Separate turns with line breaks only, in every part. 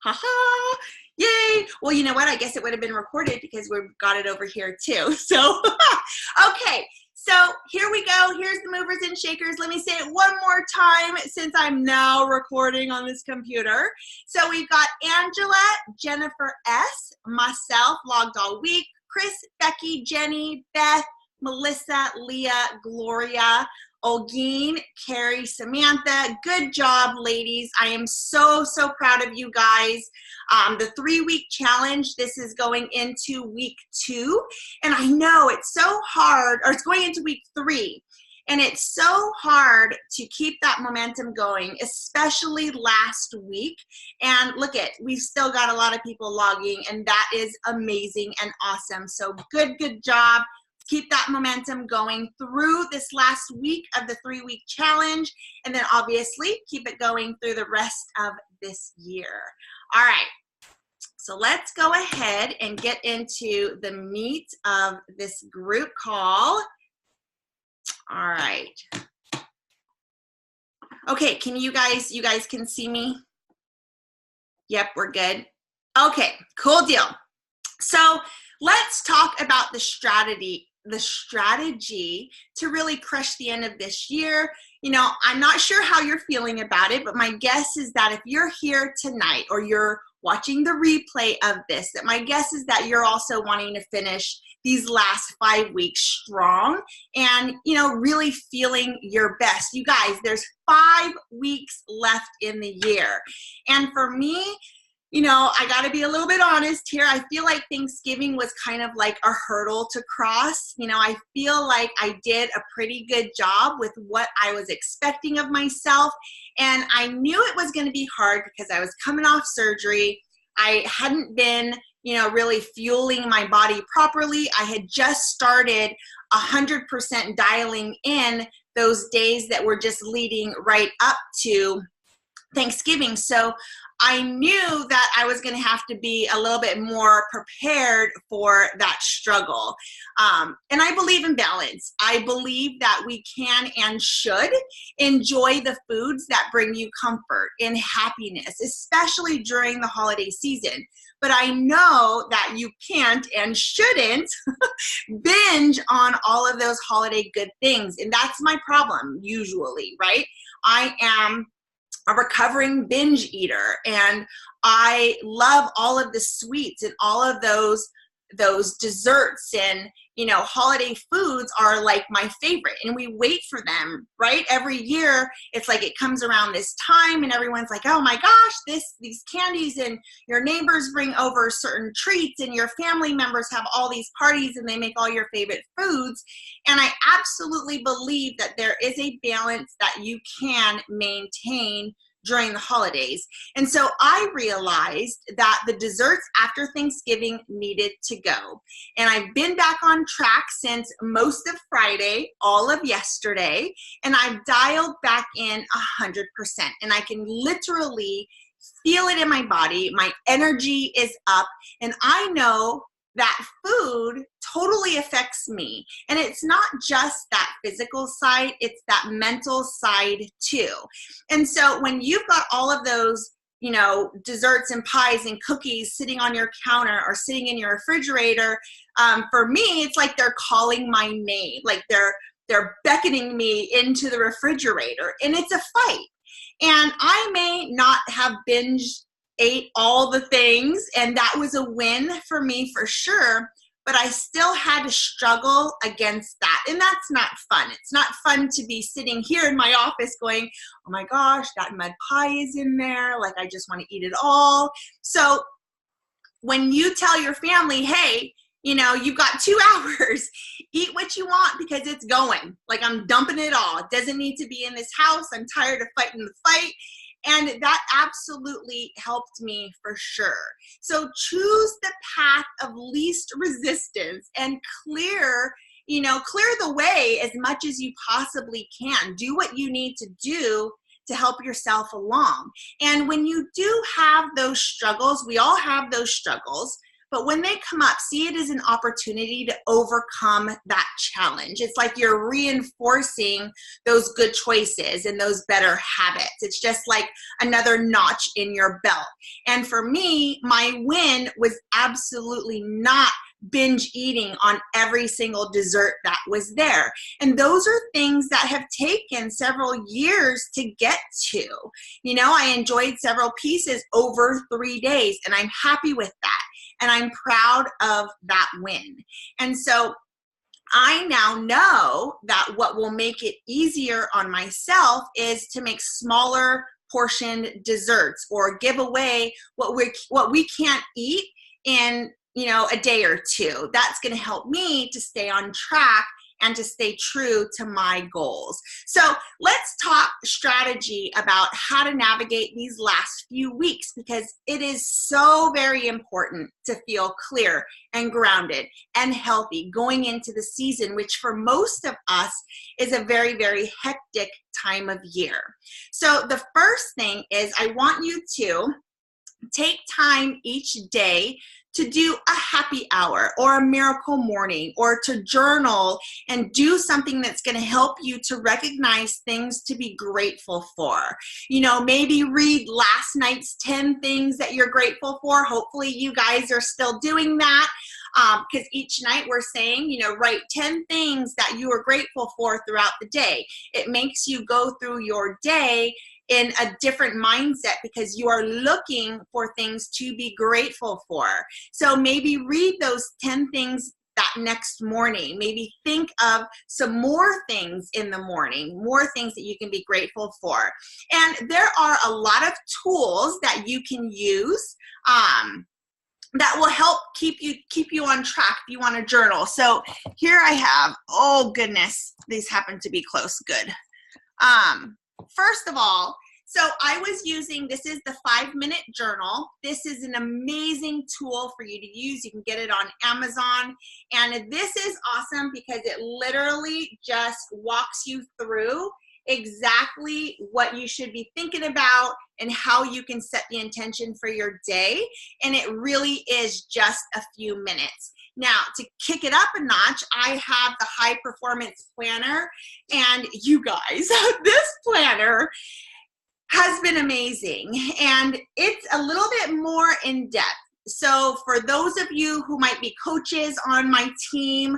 Haha, yay. Well, you know what? I guess it would have been recorded because we've got it over here too. So, okay. So here we go. Here's the movers and shakers. Let me say it one more time since I'm now recording on this computer. So we've got Angela, Jennifer S., myself, logged all week, Chris, Becky, Jenny, Beth, Melissa, Leah, Gloria, Olgeen, Carrie, Samantha. Good job, ladies. I am so, so proud of you guys. The 3-week challenge, this is going into week 2. And I know it's so hard, or it's going into week 3. And it's so hard to keep that momentum going, especially last week. And look at, we've still got a lot of people logging, and that is amazing and awesome. So good job. Keep that momentum going through this last week of the 3-week challenge, and then obviously keep it going through the rest of this year. All right, so let's go ahead and get into the meat of this group call. All right. Okay, can you guys can see me? Yep, we're good. Okay, cool deal. So let's talk about the strategy to really crush the end of this year. You know, I'm not sure how you're feeling about it, but my guess is that if you're here tonight or you're watching the replay of this, that my guess is that you're also wanting to finish these last 5 weeks strong and, you know, really feeling your best. You guys, there's 5 weeks left in the year. And for me, you know, I got to be a little bit honest here. I feel like Thanksgiving was kind of like a hurdle to cross. You know, I feel like I did a pretty good job with what I was expecting of myself. And I knew it was going to be hard because I was coming off surgery. I hadn't been, you know, really fueling my body properly. I had just started 100% dialing in those days that were just leading right up to Thanksgiving. So I knew that I was going to have to be a little bit more prepared for that struggle. And I believe in balance. I believe that we can and should enjoy the foods that bring you comfort and happiness, especially during the holiday season. But I know that you can't and shouldn't binge on all of those holiday good things. And that's my problem usually, right? I am a recovering binge eater, and I love all of the sweets and all of those desserts, and you know, holiday foods are like my favorite, and we wait for them, right? Every year it's like it comes around this time and everyone's like, oh my gosh, these candies, and your neighbors bring over certain treats, and your family members have all these parties and they make all your favorite foods. And I absolutely believe that there is a balance that you can maintain during the holidays. And so I realized that the desserts after Thanksgiving needed to go. And I've been back on track since most of Friday, all of yesterday, and I've dialed back in 100%. And I can literally feel it in my body. My energy is up, and I know that food totally affects me. And it's not just that physical side, it's that mental side too. And so when you've got all of those, you know, desserts and pies and cookies sitting on your counter or sitting in your refrigerator, for me, it's like they're calling my name, like they're beckoning me into the refrigerator, and it's a fight. And I may not have ate all the things, and that was a win for me for sure, but I still had to struggle against that, and that's not fun. It's not fun to be sitting here in my office going, oh my gosh, that mud pie is in there, like I just want to eat it all. So when you tell your family, hey, you know, you've got 2 hours, eat what you want because it's going, like I'm dumping it all. It doesn't need to be in this house. I'm tired of fighting the fight. And that absolutely helped me for sure. So choose the path of least resistance and clear the way as much as you possibly can. Do what you need to do to help yourself along. And when you do have those struggles, we all have those struggles, but when they come up, see it as an opportunity to overcome that challenge. It's like you're reinforcing those good choices and those better habits. It's just like another notch in your belt. And for me, my win was absolutely not binge eating on every single dessert that was there. And those are things that have taken several years to get to. You know, I enjoyed several pieces over 3 days, and I'm happy with that. And I'm proud of that win. And so I now know that what will make it easier on myself is to make smaller portioned desserts or give away what we can't eat in, you know, a day or two. That's going to help me to stay on track and to stay true to my goals. So let's talk strategy about how to navigate these last few weeks, because it is so very important to feel clear and grounded and healthy going into the season, which for most of us is a very, very hectic time of year. So the first thing is I want you to take time each day to do a happy hour or a miracle morning, or to journal and do something that's going to help you to recognize things to be grateful for. You know, maybe read last night's 10 things that you're grateful for. Hopefully you guys are still doing that, because each night we're saying, you know, write 10 things that you are grateful for throughout the day. It makes you go through your day in a different mindset because you are looking for things to be grateful for. So maybe read those 10 things that next morning. Maybe think of some more things in the morning, more things that you can be grateful for. And there are a lot of tools that you can use that will help keep you on track if you want to journal. So here I have, oh goodness, these happen to be close, good. First of all, so I was using, this is the 5-minute journal. This is an amazing tool for you to use. You can get it on Amazon. And this is awesome because it literally just walks you through exactly what you should be thinking about and how you can set the intention for your day. And it really is just a few minutes. Now, to kick it up a notch, I have the High Performance Planner. And you guys, this planner has been amazing, and it's a little bit more in depth. So for those of you who might be coaches on my team,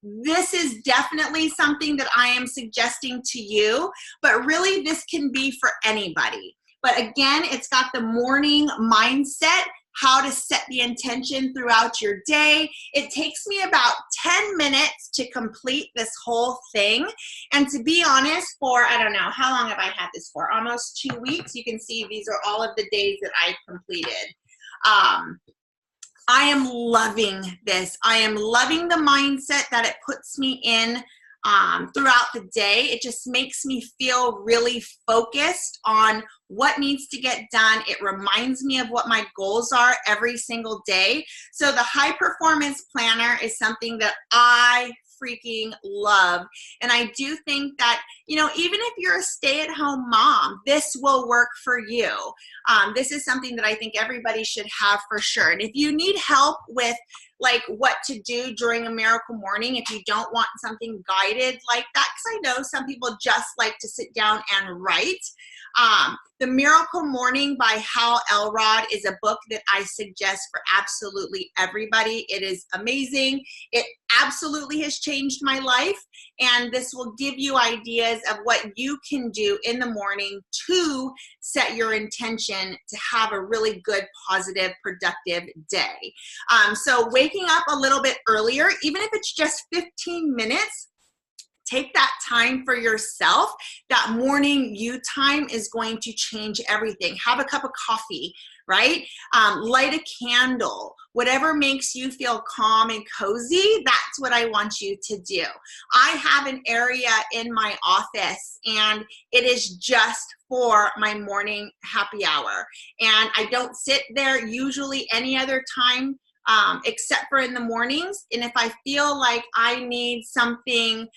this is definitely something that I am suggesting to you, but really this can be for anybody. But again, it's got the morning mindset, how to set the intention throughout your day. It takes me about 10 minutes to complete this whole thing. And to be honest, for, I don't know, how long have I had this for? Almost 2 weeks. You can see these are all of the days that I've completed. I am loving this. I am loving the mindset that it puts me in throughout the day. It just makes me feel really focused on what needs to get done. It reminds me of what my goals are every single day. So the High Performance Planner is something that I freaking love. And I do think that, you know, even if you're a stay-at-home mom, this will work for you. This is something that I think everybody should have for sure. And if you need help with like what to do during a miracle morning, if you don't want something guided like that, because I know some people just like to sit down and write. The Miracle Morning by Hal Elrod is a book that I suggest for absolutely everybody. It is amazing. It absolutely has changed my life. And this will give you ideas of what you can do in the morning to set your intention to have a really good, positive, productive day. So waking up a little bit earlier, even if it's just 15 minutes, take that time for yourself. That morning you time is going to change everything. Have a cup of coffee, right? Light a candle. Whatever makes you feel calm and cozy, that's what I want you to do. I have an area in my office, and it is just for my morning happy hour. And I don't sit there usually any other time except for in the mornings. And if I feel like I need something,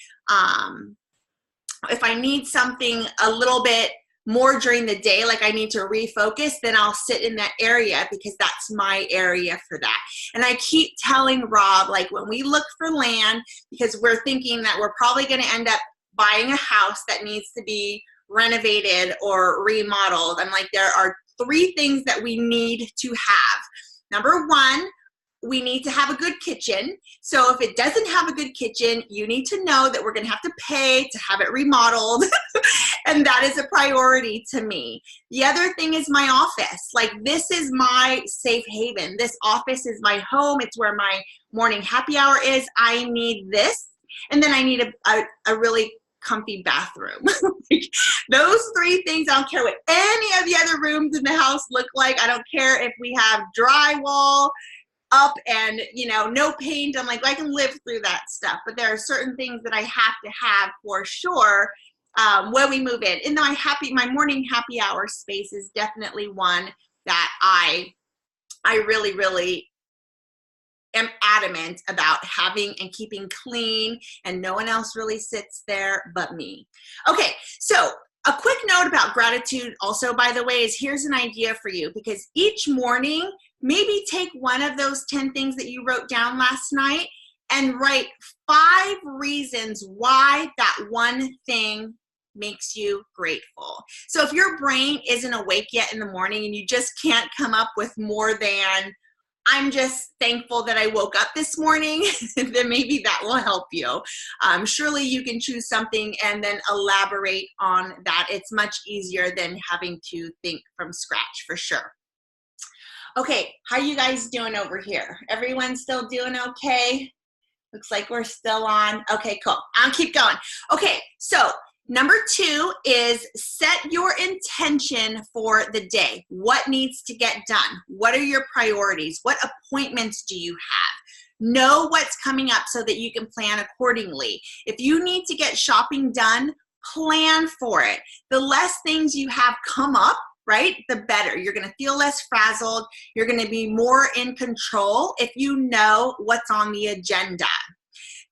if I need something a little bit more during the day, like I need to refocus, then I'll sit in that area because that's my area for that. And I keep telling Rob, like when we look for land, because we're thinking that we're probably going to end up buying a house that needs to be renovated or remodeled. I'm like, there are 3 things that we need to have. Number 1, we need to have a good kitchen. So if it doesn't have a good kitchen, you need to know that we're going to have to pay to have it remodeled. And that is a priority to me. The other thing is my office. Like, this is my safe haven. This office is my home. It's where my morning happy hour is. I need this. And then I need a really comfy bathroom. Those 3 things, I don't care what any of the other rooms in the house look like. I don't care if we have drywall up and, you know, no paint. I'm like, I can live through that stuff. But there are certain things that I have to have for sure when we move in. And my morning happy hour space is definitely one that I really, really am adamant about having and keeping clean, and no one else really sits there but me. Okay, so a quick note about gratitude also, by the way, is here's an idea for you, because each morning, maybe take one of those 10 things that you wrote down last night and write 5 reasons why that one thing makes you grateful. So if your brain isn't awake yet in the morning and you just can't come up with more than, I'm just thankful that I woke up this morning, then maybe that will help you. Surely you can choose something and then elaborate on that. It's much easier than having to think from scratch, for sure. Okay, how you guys doing over here? Everyone still doing okay? Looks like we're still on. Okay, cool. I'll keep going. Okay, so number 2 is set your intention for the day. What needs to get done? What are your priorities? What appointments do you have? Know what's coming up so that you can plan accordingly. If you need to get shopping done, plan for it. The less things you have come up, right, the better. You're going to feel less frazzled. You're going to be more in control if you know what's on the agenda.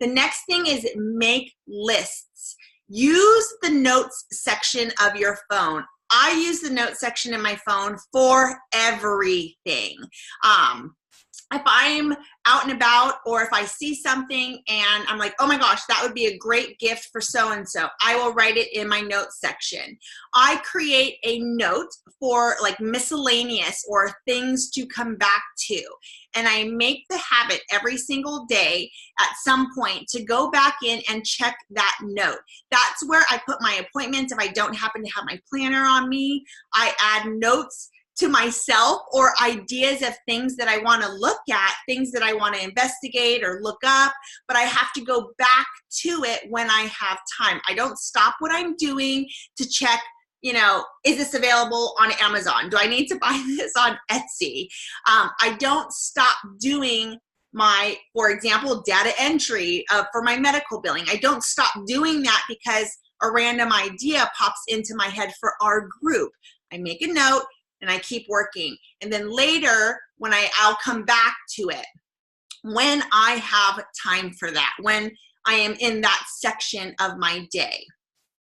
The next thing is make lists. Use the notes section of your phone. I use the notes section in my phone for everything. If I'm out and about, or if I see something and I'm like, oh my gosh, that would be a great gift for so-and-so, I will write it in my notes section. I create a note for like miscellaneous or things to come back to. And I make the habit every single day at some point to go back in and check that note. That's where I put my appointments. If I don't happen to have my planner on me, I add notes to myself or ideas of things that I want to look at, things that I want to investigate or look up, but I have to go back to it when I have time. I don't stop what I'm doing to check, you know, is this available on Amazon? Do I need to buy this on Etsy? I don't stop doing my, for example, data entry for my medical billing. I don't stop doing that because a random idea pops into my head for our group. I make a note and I keep working. And then later, when I'll come back to it when I have time for that, when I am in that section of my day.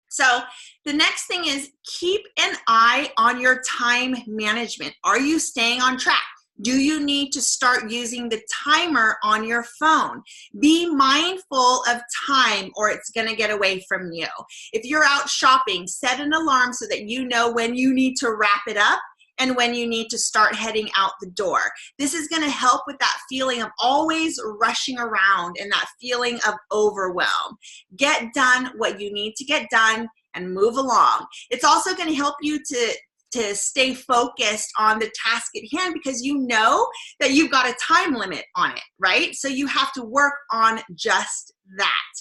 So the next thing is keep an eye on your time management. Are you staying on track? Do you need to start using the timer on your phone? Be mindful of time or it's going to get away from you. If you're out shopping, set an alarm so that you know when you need to wrap it up and when you need to start heading out the door. This is going to help with that feeling of always rushing around and that feeling of overwhelm. Get done what you need to get done and move along. It's also going to help you to stay focused on the task at hand because you know that you've got a time limit on it, right? So you have to work on just that.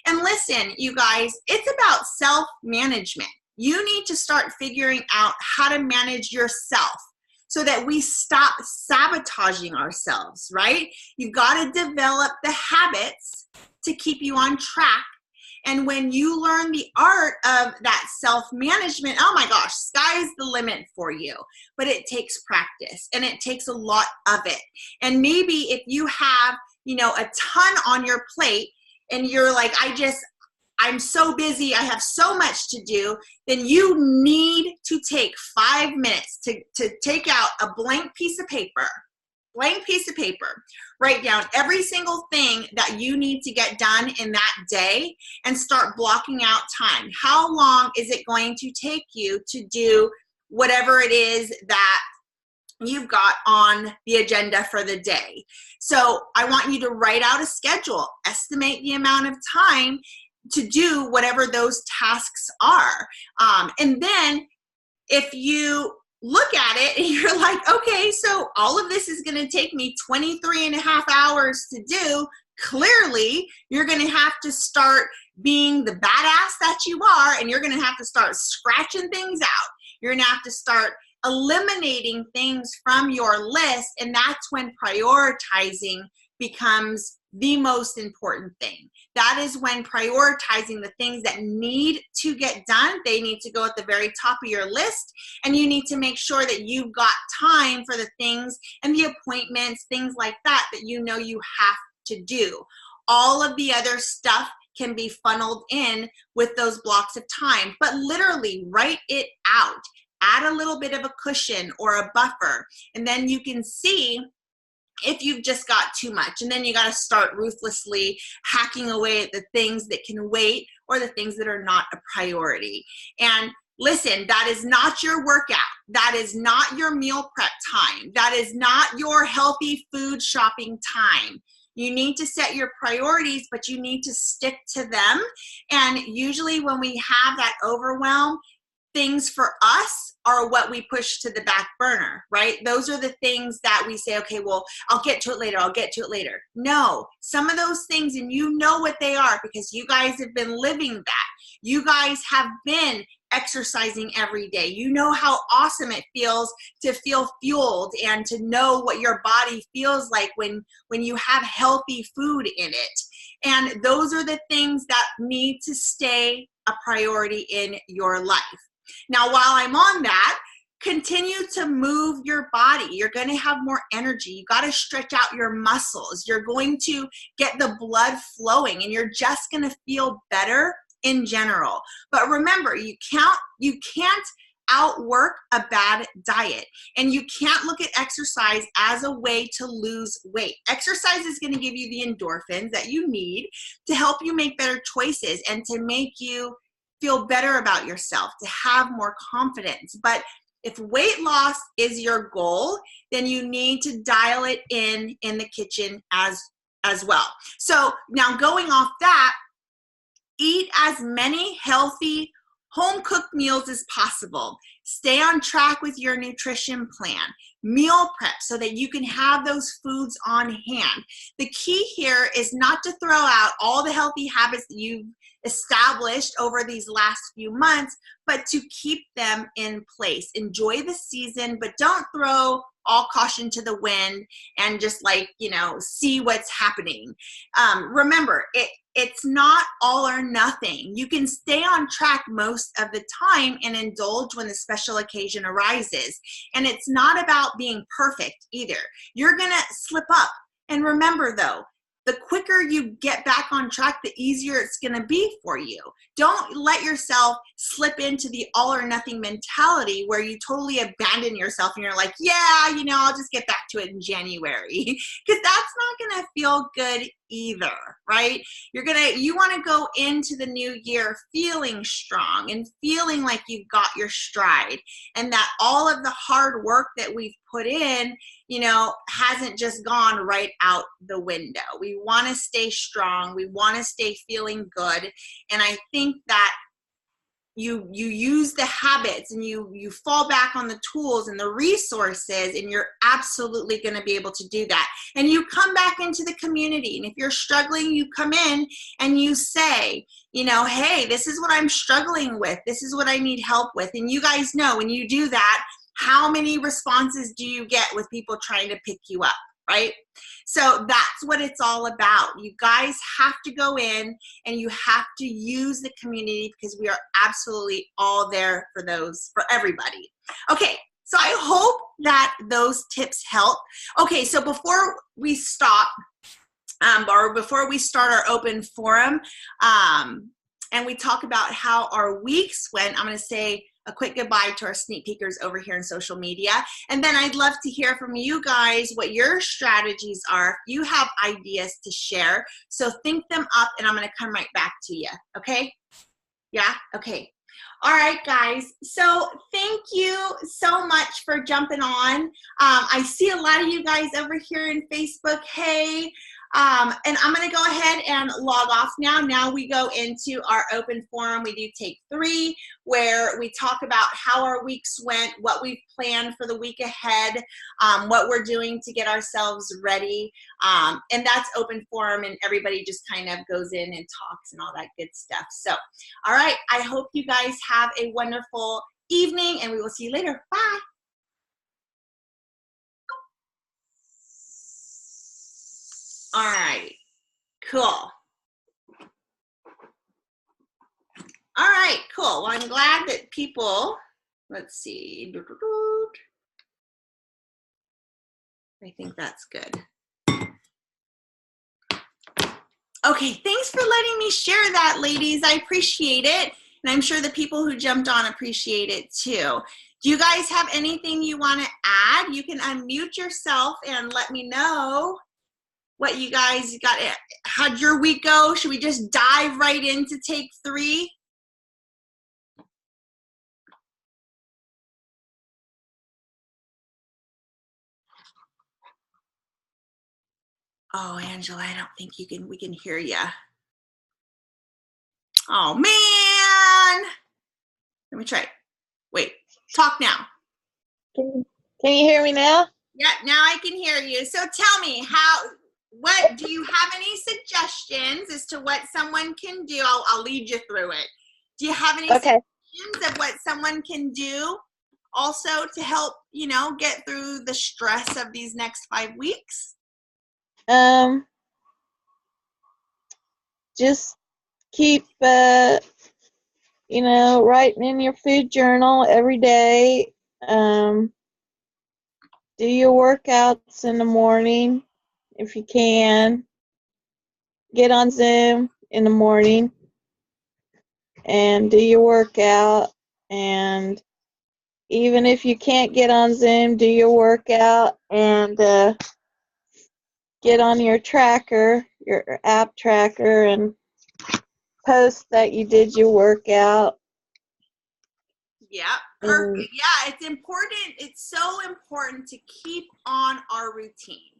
And listen, you guys, it's about self-management. You need to start figuring out how to manage yourself so that we stop sabotaging ourselves, right? You've got to develop the habits to keep you on track. And when you learn the art of that self-management, oh my gosh, sky's the limit for you. But it takes practice and it takes a lot of it. And maybe if you have, you know, a ton on your plate and you're like, I'm so busy, I have so much to do, then you need to take 5 minutes to take out a blank piece of paper, write down every single thing that you need to get done in that day and start blocking out time. How long is it going to take you to do whatever it is that you've got on the agenda for the day? So I want you to write out a schedule, estimate the amount of time to do whatever those tasks are. And then if you look at it and you're like, okay, so all of this is going to take me 23 and a half hours to do, clearly you're going to have to start being the badass that you are, and you're going to have to start scratching things out. You're going to have to start eliminating things from your list, and that's when prioritizing becomes the most important thing. That is when prioritizing the things that need to get done, they need to go at the very top of your list, and you need to make sure that you've got time for the things and the appointments, things like that, that you know you have to do. All of the other stuff can be funneled in with those blocks of time, but literally write it out. Add a little bit of a cushion or a buffer, and then you can see if you've just got too much, and then you got to start ruthlessly hacking away at the things that can wait or the things that are not a priority. And listen, that is not your workout. That is not your meal prep time. That is not your healthy food shopping time. You need to set your priorities, but you need to stick to them. And usually when we have that overwhelm, things for us are what we push to the back burner, right? Those are the things that we say, okay, well, I'll get to it later. I'll get to it later. No, some of those things, and you know what they are because you guys have been living that. You guys have been exercising every day. You know how awesome it feels to feel fueled and to know what your body feels like when you have healthy food in it. And those are the things that need to stay a priority in your life. Now, while I'm on that, continue to move your body. You're going to have more energy. You got to stretch out your muscles. You're going to get the blood flowing, and you're just going to feel better in general. But remember, you can't outwork a bad diet, and you can't look at exercise as a way to lose weight. Exercise is going to give you the endorphins that you need to help you make better choices and to make you feel better about yourself, to have more confidence. But if weight loss is your goal, then you need to dial it in the kitchen as well. So now going off that, eat as many healthy home-cooked meals as possible. Stay on track with your nutrition plan. Meal prep so that you can have those foods on hand. The key here is not to throw out all the healthy habits that you've established over these last few months, but to keep them in place. Enjoy the season, but don't throw all caution to the wind and just see what's happening. Remember, it's not all or nothing. You can stay on track most of the time and indulge when the special occasion arises. And it's not about being perfect either. You're gonna slip up. And remember though, the quicker you get back on track, the easier it's going to be for you. Don't let yourself slip into the all or nothing mentality where you totally abandon yourself and you're like, yeah, I'll just get back to it in January. Because that's not going to feel good either, right? You want to go into the new year feeling strong and feeling like you've got your stride, and that all of the hard work that we've put in hasn't just gone right out the window. We want to stay strong. We want to stay feeling good. And I think that you use the habits and you fall back on the tools and the resources, and you're absolutely going to be able to do that. And you come back into the community, and if you're struggling, you come in and you say, hey, this is what I'm struggling with. This is what I need help with. And you guys know when you do that, how many responses do you get with people trying to pick you up, right? So that's what it's all about. You guys have to go in and you have to use the community, because we are absolutely all there for everybody. Okay, so I hope that those tips help. Okay, so before we stop, or before we start our open forum, and we talk about how our weeks went. I'm going to say a quick goodbye to our sneak peekers over here in social media. And then I'd love to hear from you guys what your strategies are. If you have ideas to share, so think them up and I'm going to come right back to you. Okay? Yeah? Okay. All right, guys. So thank you so much for jumping on. I see a lot of you guys over here in Facebook. Hey. And I'm going to go ahead and log off now. Now we go into our open forum. We do take 3, where we talk about how our weeks went, what we've planned for the week ahead, what we're doing to get ourselves ready. And that's open forum, and everybody just kind of goes in and talks and all that good stuff. So, all right, I hope you guys have a wonderful evening, and we will see you later. Bye. All right, cool. All right, cool. Well, I'm glad that people, let's see. I think that's good. Okay, thanks for letting me share that, ladies. I appreciate it. And I'm sure the people who jumped on appreciate it too. Do you guys have anything you want to add? You can unmute yourself and let me know what you guys got. How'd your week go? Should we just dive right into take 3? Oh, Angela, I don't think we can hear you. Oh, man. Let me try. Wait, talk now.
Can you hear me now?
Yeah, now I can hear you. So tell me, what do you have any suggestions as to what someone can do? I'll lead you through it. Do you have any suggestions of what someone can do also to help, get through the stress of these next 5 weeks?
Just keep, writing in your food journal every day. Do your workouts in the morning if you can. Get on Zoom in the morning and do your workout. And even if you can't get on Zoom, do your workout and get on your tracker, your app tracker, and post that you did your workout.
Yeah, perfect. Yeah, it's important. It's so important to keep on our routine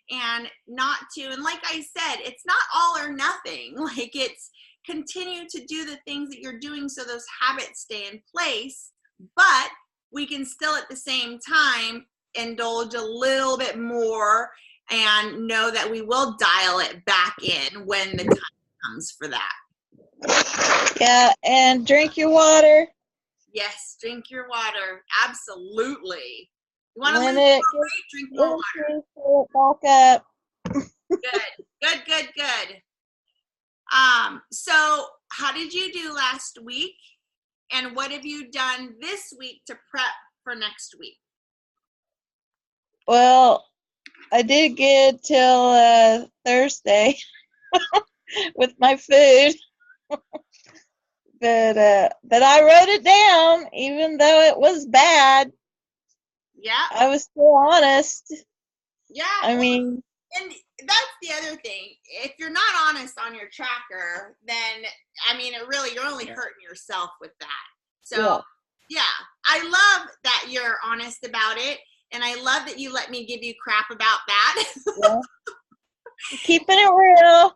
and not to, and like I said, it's not all or nothing. Like, it's continue to do the things that you're doing so those habits stay in place, but we can still at the same time indulge a little bit more and know that we will dial it back in when the time comes for that.
Yeah, and drink your water.
Yes, drink your water. Absolutely. You want to lose weight, drink more water.
Fill it back up.
Good. So how did you do last week? And what have you done this week to prep for next week?
Well, I did good till Thursday with my food. But I wrote it down, even though it was bad.
Yeah.
I was still honest.
Yeah.
I mean.
And that's the other thing. If you're not honest on your tracker, then, you're only hurting yourself with that. So, yeah, I love that you're honest about it. And I love that you let me give you crap about that.
Yeah. Keeping it real.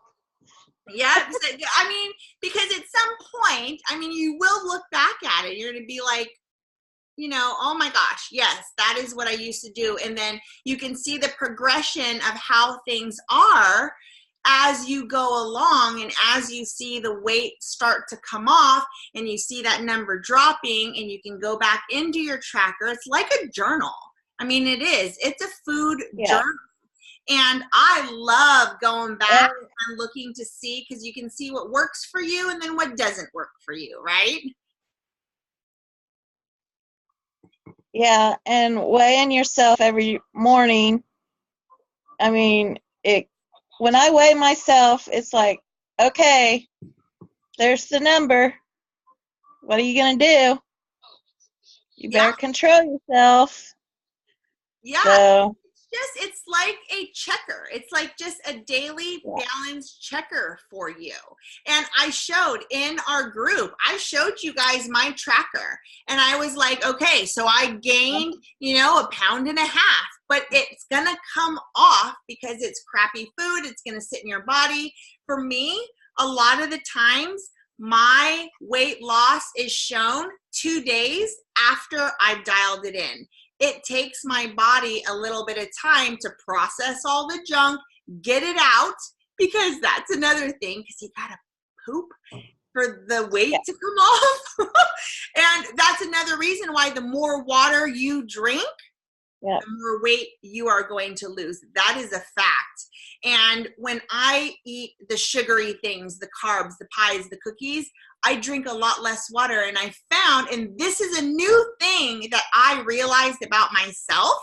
Yeah, because at some point, you will look back at it. You're going to be like, oh my gosh, yes, that is what I used to do. And then you can see the progression of how things are as you go along, and as you see the weight start to come off and you see that number dropping, and you can go back into your tracker. It's like a journal. It is. It's a food journal. And I love going back and looking to see, because you can see what works for you and then what doesn't work for you, right?
Yeah, and weighing yourself every morning. When I weigh myself, it's like, okay, there's the number. What are you going to do? You better control yourself.
Yeah.
So,
It's like a checker. It's like just a daily balance checker for you. And I showed in our group, I showed you guys my tracker, and I was like, okay, so I gained, 1.5 pounds, but it's going to come off because it's crappy food. It's going to sit in your body. For me, a lot of the times my weight loss is shown 2 days after I've dialed it in. It takes my body a little bit of time to process all the junk, get it out, because that's another thing, because you gotta poop for the weight to come off. And that's another reason why the more water you drink, the more weight you are going to lose. That is a fact. And when I eat the sugary things, the carbs, the pies, the cookies, I drink a lot less water. And I found, and this is a new thing that I realized about myself,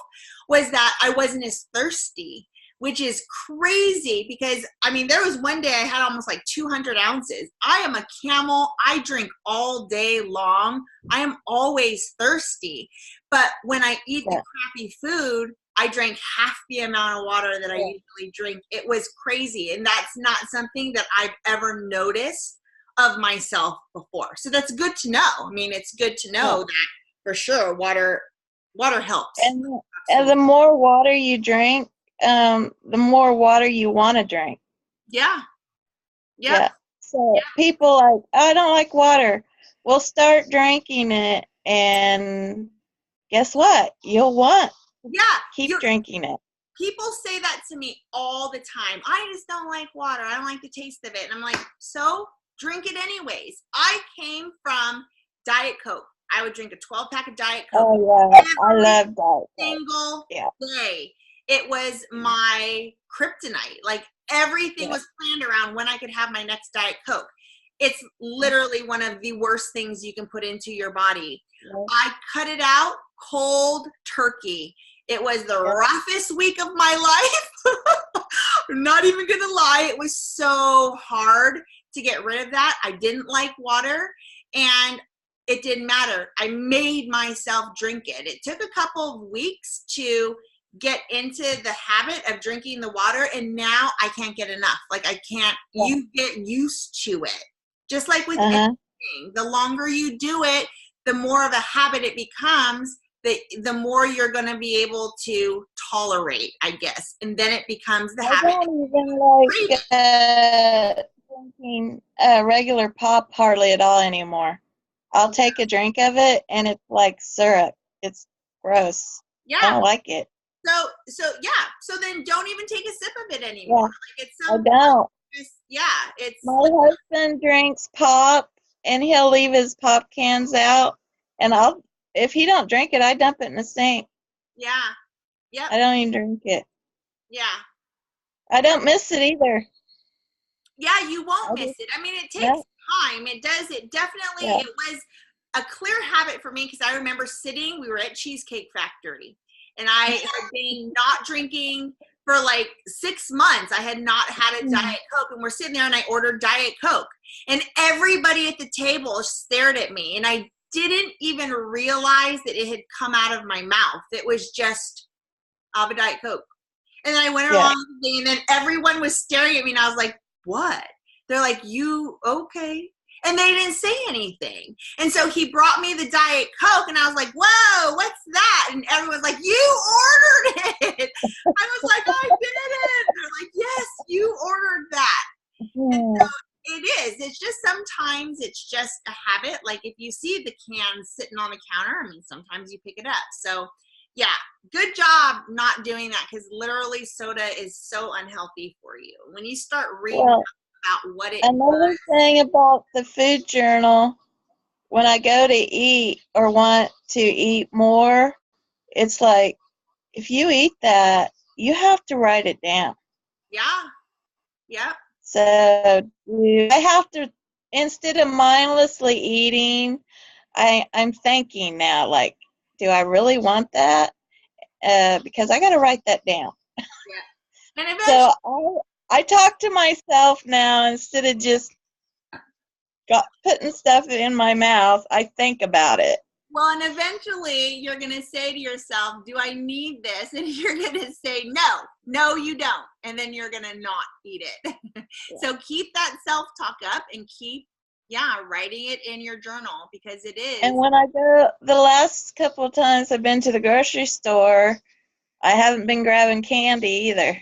was that I wasn't as thirsty, which is crazy because, there was one day I had almost like 200 ounces. I am a camel. I drink all day long. I am always thirsty. But when I eat the crappy food, I drank half the amount of water that I usually drink. It was crazy. And that's not something that I've ever noticed of myself before. So that's good to know. It's good to know that for sure water helps.
And the more water you drink, the more water you want to drink.
Yeah.
So people like, oh, I don't like water. Well, start drinking it, and guess what? You'll want keep drinking it.
People say that to me all the time. I just don't like water. I don't like the taste of it. And I'm like, so drink it anyways. I came from Diet Coke. I would drink a 12-pack of Diet Coke.
Oh, yeah. I love Diet
single day. It was my kryptonite. Like, everything was planned around when I could have my next Diet Coke. It's literally one of the worst things you can put into your body. I cut it out cold turkey. It was the roughest week of my life. I'm not even going to lie. It was so hard to get rid of that. I didn't like water, and it didn't matter. I made myself drink it. It took a couple of weeks to get into the habit of drinking the water, and now I can't get enough. Like, I can't, you get used to it. Just like with anything, the longer you do it, the more of a habit it becomes, the more you're going to be able to tolerate, I guess. And then it becomes the habit.
I don't even like drinking regular pop hardly at all anymore. I'll take a drink of it, and it's like syrup. It's gross.
Yeah.
I don't like it.
So then don't even take a sip of it anymore. Like, it's so
I don't.
It's
my husband drinks pop, and he'll leave his pop cans out, and if he don't drink it, I dump it in the sink. I don't even drink it. I don't miss it either.
You won't miss it. It takes time. It does. It definitely, it was a clear habit for me, because I remember we were at Cheesecake Factory, and I had been not drinking for like 6 months. I had not had a Diet Coke, and we're sitting there, and I ordered Diet Coke, and everybody at the table stared at me, and I didn't even realize that it had come out of my mouth. It was just a Diet Coke. And then I went along with the thing, and then everyone was staring at me, and I was like, what? They're like, you okay? And they didn't say anything. And so he brought me the Diet Coke, and I was like, whoa, what's that? And everyone's like, you ordered it. I was like, I did it. They're like, yes, you ordered that. And so it is. It's just sometimes it's just a habit. Like, if you see the can sitting on the counter, sometimes you pick it up. So good job not doing that, because literally soda is so unhealthy for you. When you start reading about what it
another thing about the food journal, when I go to eat or want to eat more, it's like, if you eat that, you have to write it down. So I have to, instead of mindlessly eating, I'm thinking now, like, do I really want that? Because I got to write that down. So I talk to myself now, instead of just putting stuff in my mouth, I think about it.
Well, and eventually you're going to say to yourself, do I need this? And you're going to say, no, you don't. And then you're going to not eat it. Yeah. So keep that self-talk up and keep, writing it in your journal, because it is.
And when I go, the last couple of times I've been to the grocery store, I haven't been grabbing candy either.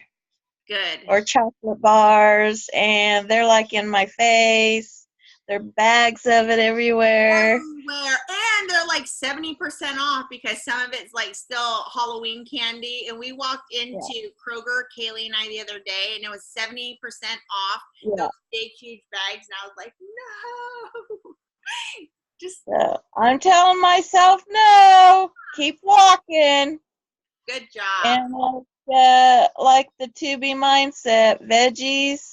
Good.
Or chocolate bars, and they're like in my face. There are bags of it everywhere.
And they're like 70% off, because some of it's like still Halloween candy. And we walked into Kroger, Kaylee and I, the other day, and it was 70% off those big, huge bags. And I was like, no.
I'm telling myself, no, keep walking.
Good job.
And like the 2B mindset, veggies.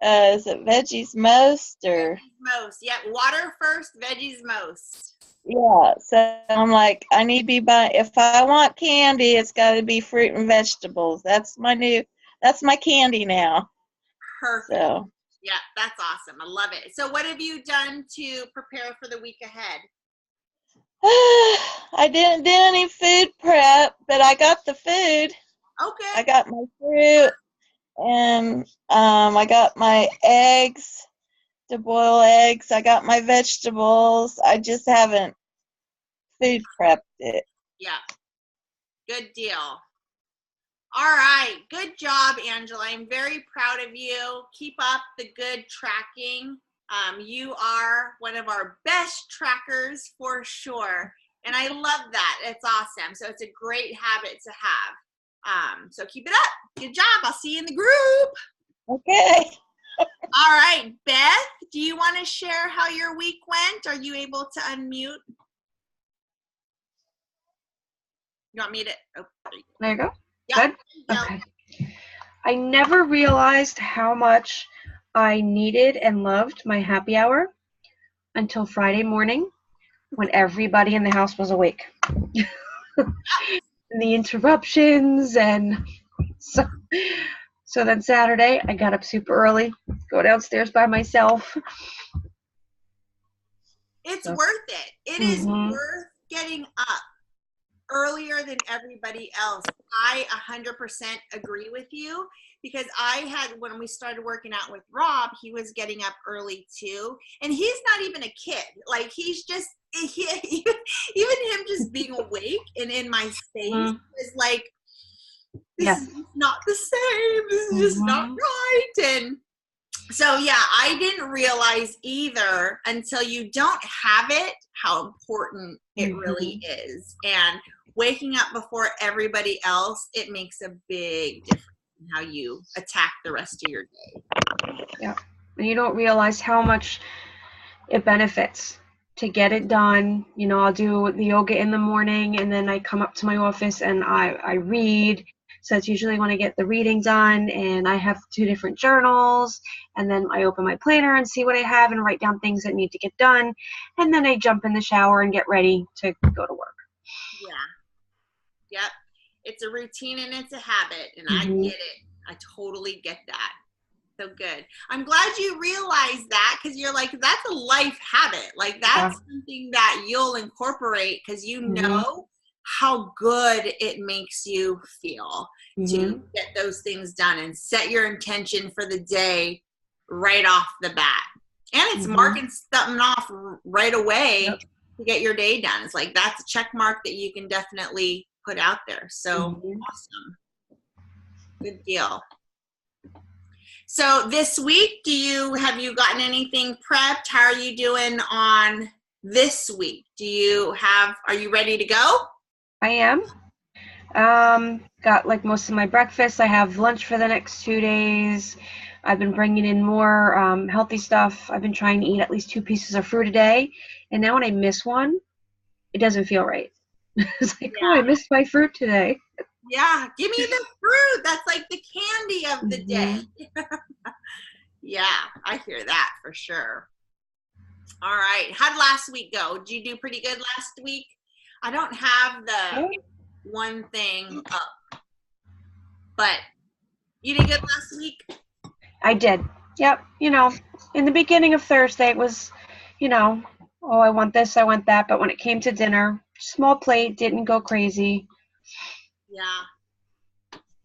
Is it veggies most or?
Veggies most. Yeah, water first, veggies most.
Yeah, so I'm like, I need to be buying. If I want candy, it's got to be fruit and vegetables. That's my candy now.
Perfect.
So.
Yeah, that's awesome. I love it. So what have you done to prepare for the week ahead?
I didn't do any food prep, but I got the food.
Okay.
I got my fruit, and I got my eggs to boil eggs. I got my vegetables. I just haven't food prepped it.
Yeah. Good deal. All right. Good job, Angela. I'm very proud of you. Keep up the good tracking. You are one of our best trackers for sure. And I love that. It's awesome. So it's a great habit to have. So keep it up. Good job. I'll see you in the group.
Okay.
All right. Beth, do you want to share how your week went? Are you able to unmute? You want me to? Oh,
there you go.
Yeah.
Good? Okay. I never realized how much I needed and loved my happy hour until Friday morning when everybody in the house was awake. The interruptions, and so then Saturday I got up super early, go downstairs by myself.
It's worth it. It is worth getting up earlier than everybody else. I 100% agree with you, because when we started working out with Rob, he was getting up early too. And he's not even a kid. Like, he's just, even him just being awake and in my space is like, this is not the same. This is just not right. And so, I didn't realize either until you don't have it, how important it really is. And waking up before everybody else, it makes a big difference in how you attack the rest of your day.
Yeah. And you don't realize how much it benefits to get it done. You know, I'll do the yoga in the morning, and then I come up to my office and I read. So it's usually when I get the reading done, and I have 2 different journals, and then I open my planner and see what I have and write down things that need to get done. And then I jump in the shower and get ready to go to work.
Yeah. Yep. It's a routine and it's a habit, and I get it. I totally get that. So good. I'm glad you realized that, because you're like, that's a life habit. Like, that's something that you'll incorporate, because you know how good it makes you feel to get those things done and set your intention for the day right off the bat. And it's marking something off right away to get your day done. It's like, that's a check mark that you can definitely put out there. So awesome. Good deal. So this week, have you gotten anything prepped? How are you doing on this week? Are you ready to go?
I am. Got like most of my breakfast. I have lunch for the next 2 days. I've been bringing in more healthy stuff. I've been trying to eat at least 2 pieces of fruit a day. And now when I miss one, it doesn't feel right. It's like, oh, I missed my fruit today.
Yeah, give me the fruit. That's like the candy of the day. Yeah, I hear that for sure. All right. How did last week go? Did you do pretty good last week? I don't have the one thing up, but you did good last week?
I did. Yep. You know, in the beginning of Thursday, it was, you know, oh, I want this, I want that. But when it came to dinner, small plate, didn't go crazy.
Yeah.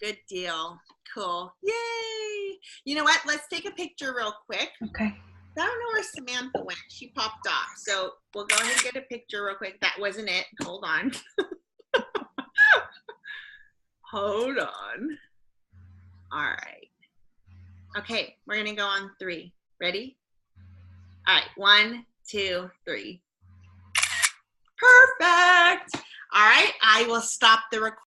Good deal. Cool. Yay. You know what? Let's take a picture real quick.
Okay.
I don't know where Samantha went. She popped off. So we'll go ahead and get a picture real quick. That wasn't it. Hold on. Hold on. All right. Okay, we're going to go on 3. Ready? All right. 1, 2, 3. Perfect. All right. I will stop the recording.